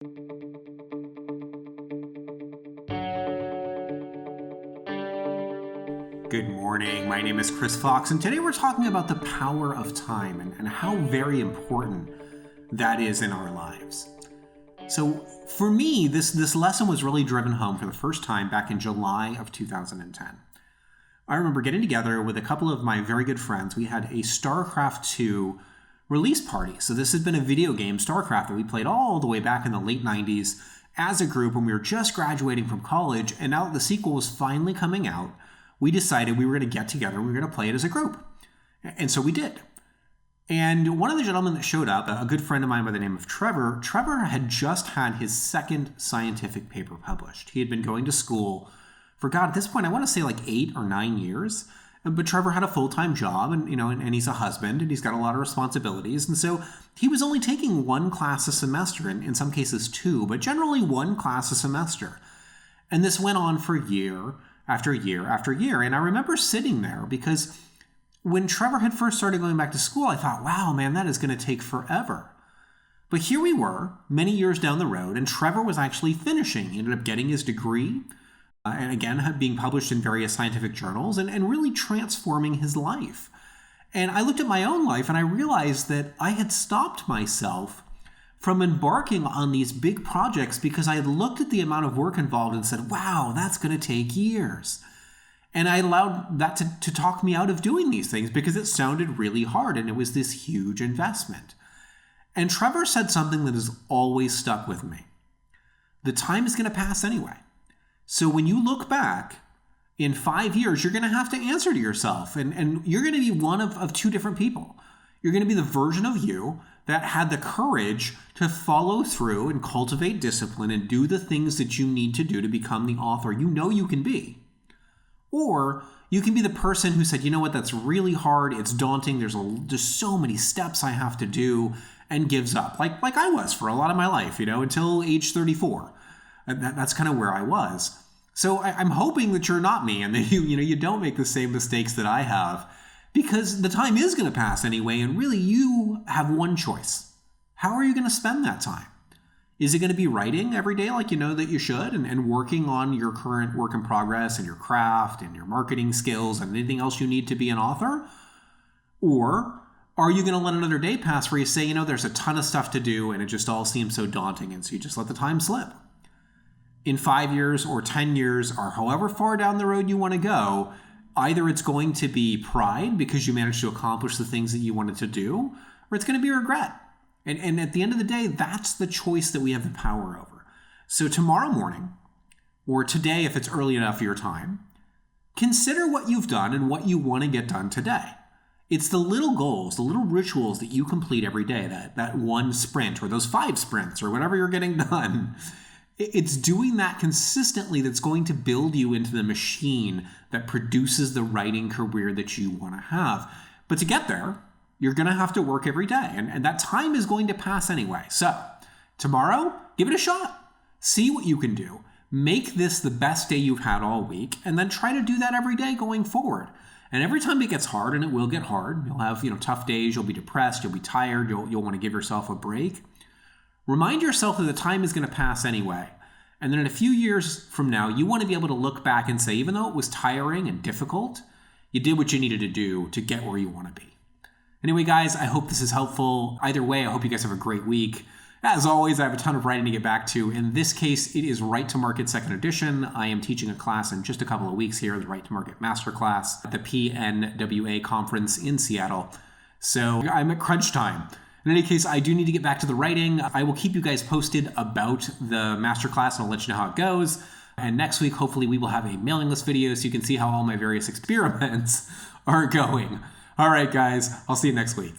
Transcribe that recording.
Good morning. My name is Chris Fox, and today we're talking about the power of time and how very important that is in our lives. So for me, this lesson was really driven home for the first time back in July of 2010. I remember getting together with a couple of my very good friends. We had a StarCraft II release party. So this had been a video game, StarCraft, that we played all the way back in the late 90s as a group when we were just graduating from college. And now that the sequel was finally coming out, we decided we were going to get together and we were going to play it as a group. And so we did. And one of the gentlemen that showed up, a good friend of mine by the name of Trevor had just had his second scientific paper published. He had been going to school for, God, at this point, I want to say like 8 or 9 years. But Trevor had a full-time job and he's a husband and he's got a lot of responsibilities. And so he was only taking one class a semester, in some cases 2, but generally one class a semester. And this went on for year after year after year. And I remember sitting there because when Trevor had first started going back to school, I thought, wow, man, that is going to take forever. But here we were, many years down the road, and Trevor was actually finishing. He ended up getting his degree, and again, being published in various scientific journals, and really transforming his life. And I looked at my own life, and I realized that I had stopped myself from embarking on these big projects because I had looked at the amount of work involved and said, wow, that's going to take years. And I allowed that to talk me out of doing these things because it sounded really hard and it was this huge investment. And Trevor said something that has always stuck with me. The time is going to pass anyway. So when you look back in 5 years, you're going to have to answer to yourself. And you're going to be one of 2 different people. You're going to be the version of you that had the courage to follow through and cultivate discipline and do the things that you need to do to become the author you know you can be. Or you can be the person who said, you know what, that's really hard, it's daunting, there's just so many steps I have to do, and gives up. Like I was for a lot of my life, until age 34. That's kind of where I was. So I'm hoping that you're not me and that you don't make the same mistakes that I have. Because the time is going to pass anyway, and really you have one choice. How are you going to spend that time? Is it going to be writing every day like you know that you should, and working on your current work in progress and your craft and your marketing skills and anything else you need to be an author? Or are you going to let another day pass where you say, there's a ton of stuff to do and it just all seems so daunting, and so you just let the time slip? In 5 years or 10 years or however far down the road you want to go, either it's going to be pride because you managed to accomplish the things that you wanted to do, or it's going to be regret. And at the end of the day, that's the choice that we have the power over. So tomorrow morning, or today if it's early enough for your time, consider what you've done and what you want to get done today. It's the little goals, the little rituals that you complete every day, that one sprint or those 5 sprints or whatever you're getting done. It's doing that consistently that's going to build you into the machine that produces the writing career that you want to have. But to get there, you're going to have to work every day. And that time is going to pass anyway. So tomorrow, give it a shot. See what you can do. Make this the best day you've had all week. And then try to do that every day going forward. And every time it gets hard, and it will get hard, you'll have tough days, you'll be depressed, you'll be tired, you'll want to give yourself a break. Remind yourself that the time is going to pass anyway. And then in a few years from now, you want to be able to look back and say, even though it was tiring and difficult, you did what you needed to do to get where you want to be. Anyway, guys, I hope this is helpful. Either way, I hope you guys have a great week. As always, I have a ton of writing to get back to. In this case, it is Write to Market 2nd edition. I am teaching a class in just a couple of weeks here, the Write to Market Masterclass at the PNWA conference in Seattle. So I'm at crunch time. In any case, I do need to get back to the writing. I will keep you guys posted about the masterclass and I'll let you know how it goes. And next week, hopefully, we will have a mailing list video so you can see how all my various experiments are going. All right, guys, I'll see you next week.